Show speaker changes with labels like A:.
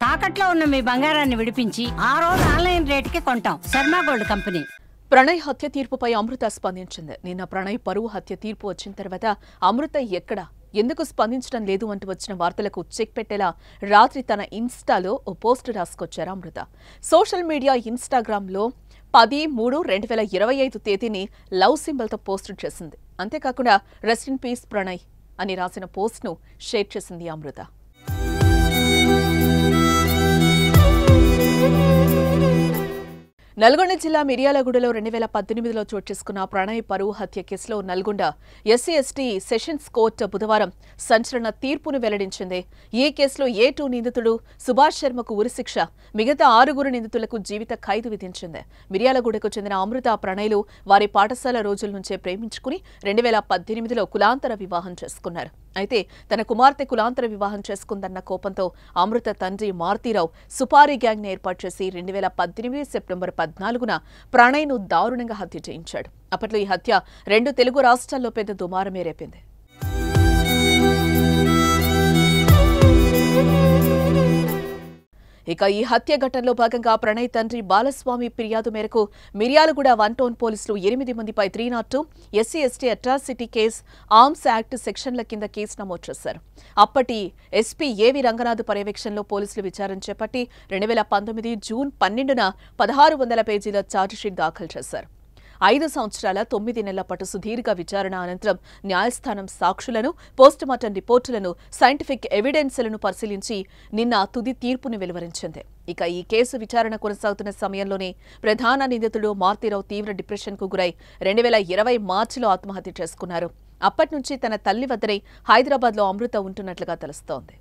A: తాకట్లో ఉన్న మీ బంగారాన్ని విడిపించి ఆ రోజు ఆన్లైన్ రేటుకి కొంటాం. Sharma gold company.
B: ప్రణయ్ హత్య తీర్పుపై అమృత స్పందించింది. నిన్న ప్రణయ్ పరువు హత్య తీర్పు వచ్చిన తర్వాత అమృత ఎందుకు స్పందించడం లేదు అంటూ వచ్చిన వార్తలకు చెక్ పెట్టేలా రాత్రి తన ఇన్స్టాలో ఓ పోస్ట్ రాసుకొచ్చారు అమృత. సోషల్ మీడియా ఇన్స్టాగ్రామ్లో 10/3/2025 తేదీని లవ్ సింబల్తో పోస్ట్ చేసింది. అంతేకాకుండా రెస్ట్ ఇన్ పీస్ ప్రణయ్ అని రాసిన పోస్ట్ను షేర్ చేసింది అమృత. నల్గొండ జిల్లా మిర్యాలగూడలో 2018లో చోటు చేసుకున్న ప్రణయ్ పరువు హత్య కేసులో నల్గొండ ఎస్సీ/ఎస్టీ సెషన్స్ కోర్టు బుధవారం సంచలన తీర్పును వెల్లడించింది. ఈ కేసులో A2 నిందితుడు సుభాష్ శర్మకు ఉరిశిక్ష, మిగతా 6 నిందితులకు జీవిత ఖైదు విధించింది. మిర్యాలగూడకు చెందిన అమృత ప్రణయ్లు వారి పాఠశాల రోజుల నుంచే ప్రేమించుకుని 2018లో కులాంతర వివాహం చేసుకున్నారు. అయితే తన కుమార్తె కులాంతర వివాహం చేసుకుందన్న కోపంతో అమృత తండ్రి మారుతీరావు సుపారీ గ్యాంగ్ ఏర్పాటు చేసి 2018 సెప్టెంబర్ 14న ప్రణయ్ను దారుణంగా హత్య చేయించాడు. అప్పట్లో ఈ హత్య 2 తెలుగు రాష్ట్రాల్లో పెద్ద దుమారమే రేపింది. ఇక ఈ హత్య ఘటనలో భాగంగా ప్రణయ్ తండ్రి బాలస్వామి ఫిర్యాదు మేరకు మిర్యాలగూడ 1 టౌన్ పోలీసులు 8 మందిపై 302 ఎస్సీ/ఎస్టీ అట్రాసిటీ కేసు, ఆర్మ్స్ యాక్ట్ సెక్షన్ల కింద కేసు నమోదు చేశారు. అప్పటి ఎస్పీ ఏవి రంగనాథ్ పర్యవేక్షణలో పోలీసులు విచారణ చేపట్టి 2019 జూన్ 12న 1600 పేజీల ఛార్జిషీట్ దాఖలు చేశారు. 5 సంవత్సరాల 9 నెలల పాటు సుదీర్ఘ విచారణ అనంతరం న్యాయస్థానం సాక్షులను, పోస్టుమార్టం రిపోర్టులను, సైంటిఫిక్ ఎవిడెన్స్లను పరిశీలించి నిన్న తుది తీర్పును వెలువరించింది. ఇక ఈ కేసు విచారణ కొనసాగుతున్న సమయంలోనే ప్రధాన నిందితుడు మారుతీరావు తీవ్ర డిప్రెషన్కు గురై 2020 మార్చిలో ఆత్మహత్య చేసుకున్నారు. అప్పటి నుంచి తన తల్లి వద్దనే హైదరాబాద్లో అమృత ఉంటున్నట్లుగా తెలుస్తోంది.